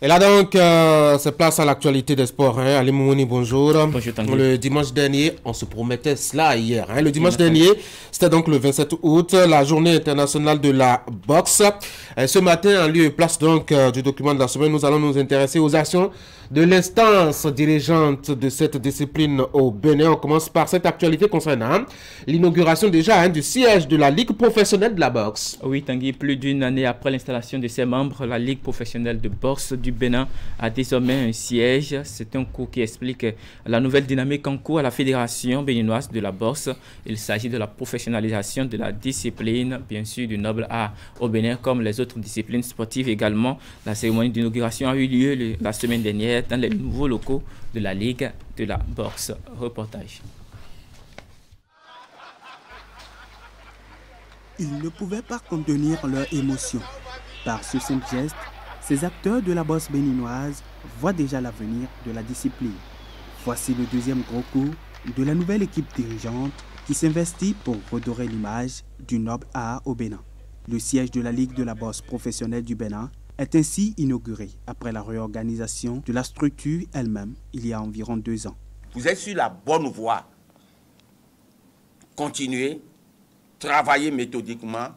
Et là donc, c'est place à l'actualité des sports. Hein. Ali Moumouni, bonjour. Bonjour Tanguy. Le dimanche dernier, on se promettait cela hier. Hein. Le dimanche En effet. dernier, c'était donc le 27 août, la journée internationale de la boxe. Et ce matin, en lieu et place donc du document de la semaine, nous allons nous intéresser aux actions de l'instance dirigeante de cette discipline au Bénin. On commence par cette actualité concernant l'inauguration déjà du siège de la Ligue professionnelle de la boxe. Oui Tanguy, plus d'une année après l'installation de ses membres, la Ligue professionnelle de boxe du Bénin a désormais un siège. C'est un coup qui explique la nouvelle dynamique en cours à la Fédération béninoise de la boxe. Il s'agit de la professionnalisation de la discipline, bien sûr du noble art au Bénin, comme les autres disciplines sportives également. La cérémonie d'inauguration a eu lieu la semaine dernière dans les nouveaux locaux de la Ligue de la boxe. Reportage. Ils ne pouvaient pas contenir leur émotion. Par ce simple geste, ces acteurs de la boxe béninoise voient déjà l'avenir de la discipline. Voici le deuxième gros coup de la nouvelle équipe dirigeante qui s'investit pour redorer l'image du noble art au Bénin. Le siège de la Ligue de la boxe professionnelle du Bénin est ainsi inauguré après la réorganisation de la structure elle-même il y a environ 2 ans. Vous êtes sur la bonne voie. Continuez, travaillez méthodiquement,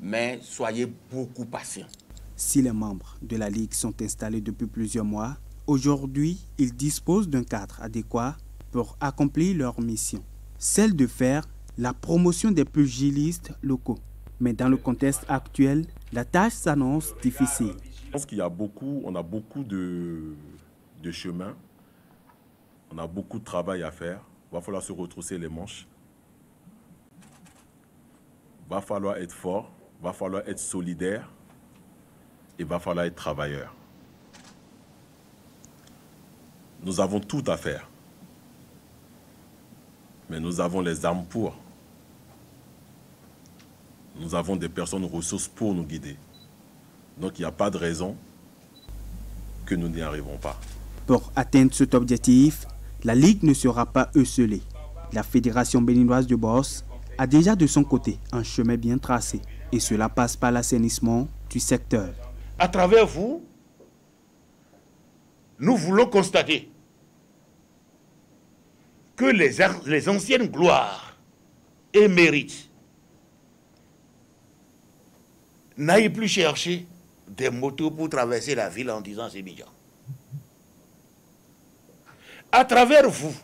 mais soyez beaucoup patients. Si les membres de la Ligue sont installés depuis plusieurs mois, aujourd'hui, ils disposent d'un cadre adéquat pour accomplir leur mission, celle de faire la promotion des pugilistes locaux. Mais dans le contexte actuel, la tâche s'annonce difficile. Je pense qu'il y a beaucoup, on a beaucoup de chemin, on a beaucoup de travail à faire. Il va falloir se retrousser les manches. Il va falloir être fort, il va falloir être solidaire, il va falloir être travailleur. Nous avons tout à faire, mais nous avons les armes pour. Nous avons des personnes ressources pour nous guider. Donc il n'y a pas de raison que nous n'y arrivons pas. Pour atteindre cet objectif, la Ligue ne sera pas esselée. La Fédération béninoise de boxe a déjà de son côté un chemin bien tracé. Et cela passe par l'assainissement du secteur. À travers vous, nous voulons constater que les anciennes gloires et mérites n'aillent plus chercher des motos pour traverser la ville en disant c'est Bidjan. À travers vous,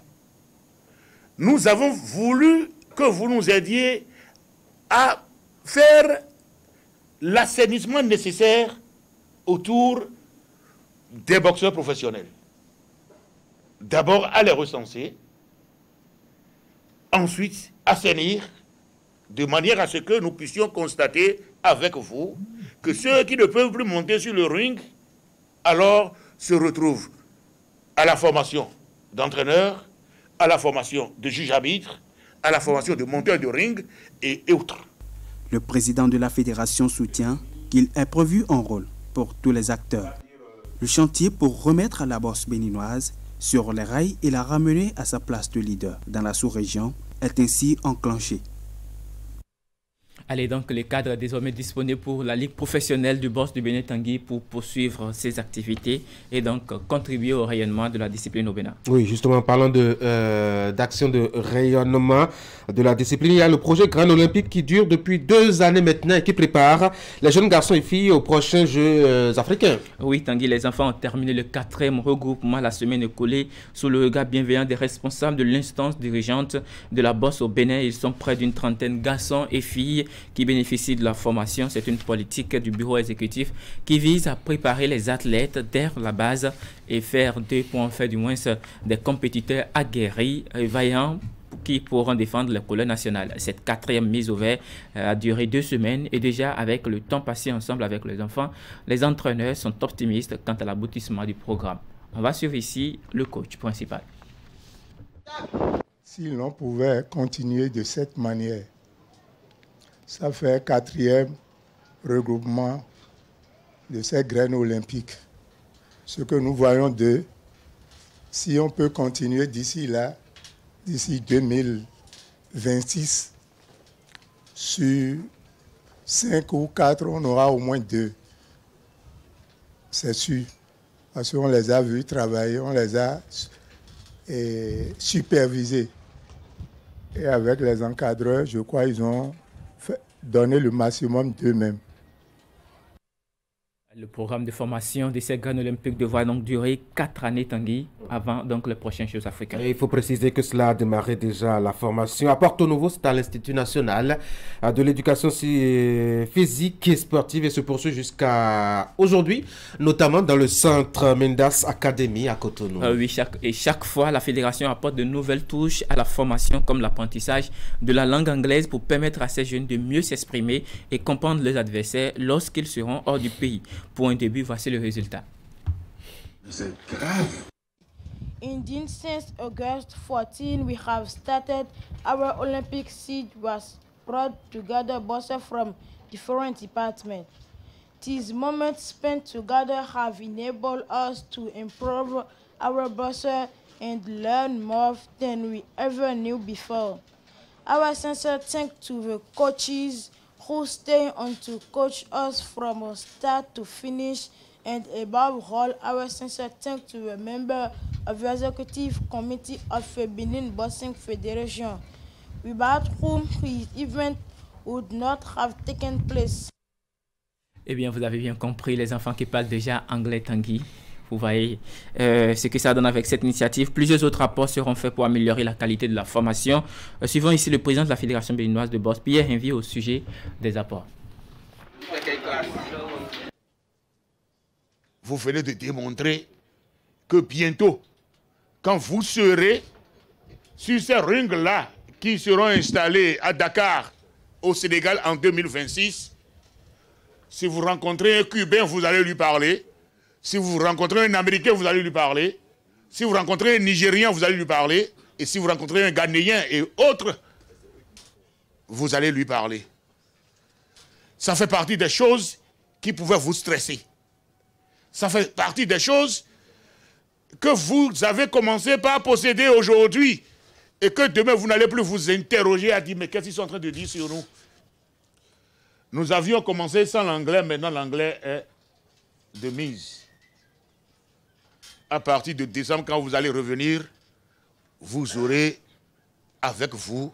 nous avons voulu que vous nous aidiez à faire l'assainissement nécessaire autour des boxeurs professionnels. D'abord à les recenser, ensuite assainir, de manière à ce que nous puissions constater avec vous que ceux qui ne peuvent plus monter sur le ring, alors se retrouvent à la formation d'entraîneurs, à la formation de juge-arbitre, à la formation de monteurs de ring et autres. Le président de la fédération soutient qu'il est prévu un rôle pour tous les acteurs. Le chantier pour remettre la boxe béninoise sur les rails et la ramener à sa place de leader dans la sous-région est ainsi enclenché. Allez, donc le cadre est désormais disponible pour la Ligue professionnelle du boxe du Bénin Tanguy pour poursuivre ses activités et donc contribuer au rayonnement de la discipline au Bénin. Oui, justement, en parlant d'action de rayonnement de la discipline, il y a le projet Grand Olympique qui dure depuis 2 années maintenant et qui prépare les jeunes garçons et filles aux prochains Jeux africains. Oui, Tanguy, les enfants ont terminé le 4e regroupement la semaine écoulée sous le regard bienveillant des responsables de l'instance dirigeante de la boxe au Bénin. Ils sont près d'une trentaine garçons et filles qui bénéficient de la formation. C'est une politique du bureau exécutif qui vise à préparer les athlètes dès la base et faire d'eux, pour en faire du moins des compétiteurs aguerris et vaillants qui pourront défendre les couleurs nationales. Cette 4e mise au vert a duré 2 semaines et déjà avec le temps passé ensemble avec les enfants, les entraîneurs sont optimistes quant à l'aboutissement du programme. On va suivre ici le coach principal. Si l'on pouvait continuer de cette manière, ça fait 4e regroupement de ces graines olympiques. Ce que nous voyons d'eux, si on peut continuer d'ici là, d'ici 2026, sur 5 ou 4, on aura au moins 2. C'est sûr. Parce qu'on les a vus travailler, on les a supervisés. Et avec les encadreurs, je crois qu'ils ont donné le maximum d'eux-mêmes. Le programme de formation de ces Jeunes olympiques devra donc durer 4 années, Tanguy, avant donc les prochains Jeux africains. Et il faut préciser que cela a démarré déjà la formation. À Porto Novo, c'est à l'Institut national de l'éducation physique et sportive et se poursuit jusqu'à aujourd'hui, notamment dans le centre Mendas Academy à Cotonou. Oui, chaque fois, la fédération apporte de nouvelles touches à la formation, comme l'apprentissage de la langue anglaise pour permettre à ces jeunes de mieux s'exprimer et comprendre leurs adversaires lorsqu'ils seront hors du pays. Pour un début, voici le résultat. C'est grave. Indeed, since August 14, we have started our Olympic siege was brought together bosses from different departments. These moments spent together have enabled us to improve our bosses and learn more than we ever knew before. Our sincere thanks to the coaches who stay on to coach us from start to finish, and above all, our sincere thanks to the member of the executive committee of the Benin Boxing Federation, without whom the event would not have taken place. Eh bien, vous avez bien compris, les enfants qui parlent déjà anglais, Tanguy. Vous voyez ce que ça donne avec cette initiative. Plusieurs autres rapports seront faits pour améliorer la qualité de la formation. Suivons ici le président de la Fédération béninoise de boxe, Pierre Henvi, au sujet des apports. Vous venez de démontrer que bientôt, quand vous serez sur ces rings-là qui seront installés à Dakar, au Sénégal en 2026, si vous rencontrez un Cubain, vous allez lui parler. Si vous rencontrez un Américain, vous allez lui parler. Si vous rencontrez un Nigérien, vous allez lui parler. Et si vous rencontrez un Ghanéen et autres, vous allez lui parler. Ça fait partie des choses qui pouvaient vous stresser. Ça fait partie des choses que vous avez commencé par posséder aujourd'hui et que demain, vous n'allez plus vous interroger à dire, mais qu'est-ce qu'ils sont en train de dire sur nous? Nous avions commencé sans l'anglais, maintenant l'anglais est de mise. À partir de décembre, quand vous allez revenir, vous aurez avec vous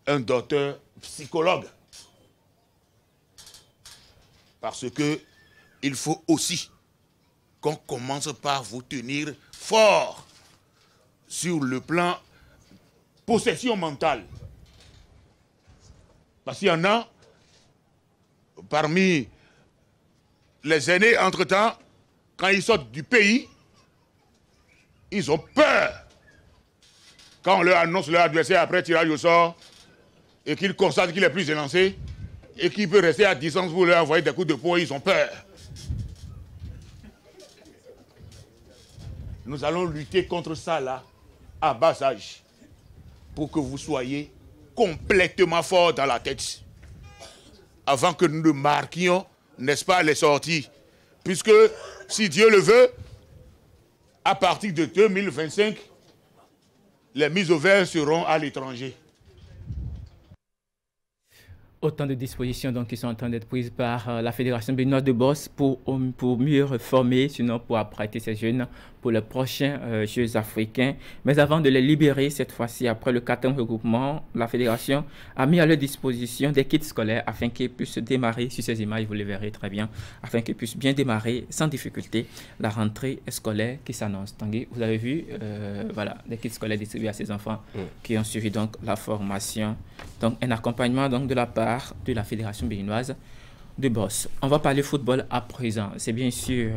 un docteur psychologue. Parce que il faut aussi qu'on commence par vous tenir fort sur le plan possession mentale. Parce qu'il y en a parmi les aînés, entre-temps, quand ils sortent du pays, ils ont peur. Quand on leur annonce leur adversaire après tirage au sort et qu'ils constatent qu'il est plus élancé et qu'il peut rester à distance pour leur envoyer des coups de poing, ils ont peur. Nous allons lutter contre ça là, à bas âge, pour que vous soyez complètement fort dans la tête. Avant que nous ne marquions, n'est-ce pas, les sorties. Puisque, si Dieu le veut, à partir de 2025, les mises au vert seront à l'étranger. Autant de dispositions donc, qui sont en train d'être prises par la Fédération béninoise de boxe pour mieux reformer, sinon pour apprêter ces jeunes pour les prochains Jeux africains. Mais avant de les libérer, cette fois-ci, après le 4e regroupement, la Fédération a mis à leur disposition des kits scolaires afin qu'ils puissent démarrer, sur ces images, vous les verrez très bien, afin qu'ils puissent bien démarrer sans difficulté la rentrée scolaire qui s'annonce. Tanguy, vous avez vu, voilà, des kits scolaires distribués à ces enfants qui ont suivi donc la formation. Donc un accompagnement donc de la part de la Fédération béninoise de boxe. On va parler football à présent. C'est bien sûr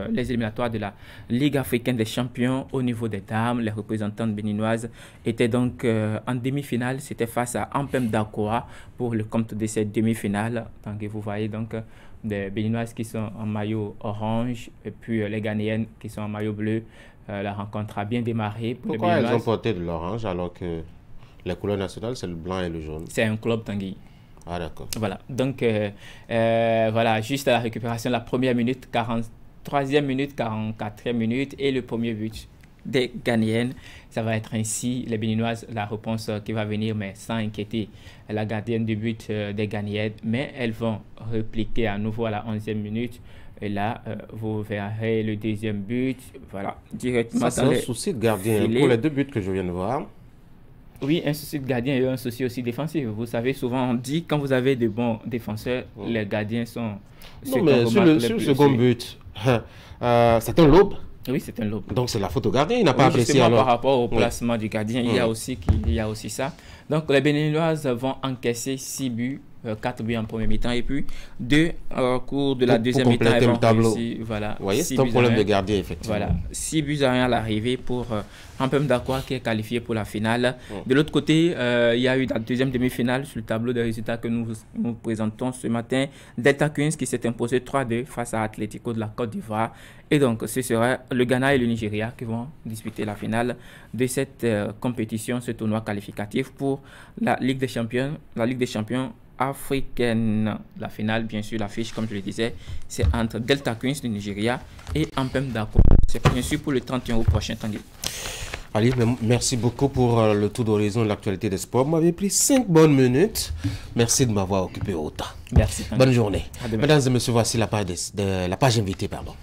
les éliminatoires de la Ligue africaine des champions au niveau des dames. Les représentantes béninoises étaient donc en demi-finale. C'était face à Ampem Dakoa pour le compte de cette demi-finale. Donc vous voyez donc des béninoises qui sont en maillot orange et puis les Ghanéennes qui sont en maillot bleu. La rencontre a bien démarré. Pour pourquoi elles ont porté de l'orange alors que les couleurs nationales, c'est le blanc et le jaune? C'est un club, Tanguy. Ah, d'accord. Voilà. Donc, voilà, juste à la récupération, la première minute, 43e minute, 44e minute et le premier but des Ghanéennes. Ça va être ainsi, les Béninoises, la réponse qui va venir, mais sans inquiéter la gardienne du but des Ghanéennes. Mais elles vont répliquer à nouveau à la 11e minute. Et là, vous verrez le deuxième but. Voilà, directement Ça, c'est un souci de gardien pour les deux buts que je viens de voir. Oui, un souci de gardien et un souci aussi défensif. Vous savez, souvent on dit quand vous avez de bons défenseurs, les gardiens sont... Non, mais sur le second but, c'est un lob. Oui, c'est un lob. Donc c'est la faute au gardien, il n'a pas apprécié alors. Par rapport au placement du gardien, il y a aussi ça. Donc les Béninoises vont encaisser 6 buts, 4 buts en première mi-temps et puis 2 au cours de la deuxième mi-temps. Pour compléter le tableau. Voilà, vous voyez, c'est un problème de gardien, effectivement. Voilà, 6 buts à 1 à l'arrivée pour Ampem Dakwa qui est qualifié pour la finale. De l'autre côté, il y a eu la deuxième demi-finale sur le tableau de résultats que nous présentons ce matin. Delta Queens qui s'est imposé 3-2 face à Atlético de la Côte d'Ivoire. Et donc, ce sera le Ghana et le Nigeria qui vont disputer la finale de cette compétition, ce tournoi qualificatif pour la Ligue des Champions africaine. La finale, bien sûr, l'affiche, comme je le disais, c'est entre Delta Queens du Nigeria et Ampem Dakwa. C'est bien sûr pour le 31 août prochain, Tanguy. Ali, merci beaucoup pour le tour d'horizon de l'actualité des sports. Vous m'avez pris 5 bonnes minutes. Merci de m'avoir occupé autant. Merci. Bonne journée. Mesdames et messieurs, voici la page invitée, pardon.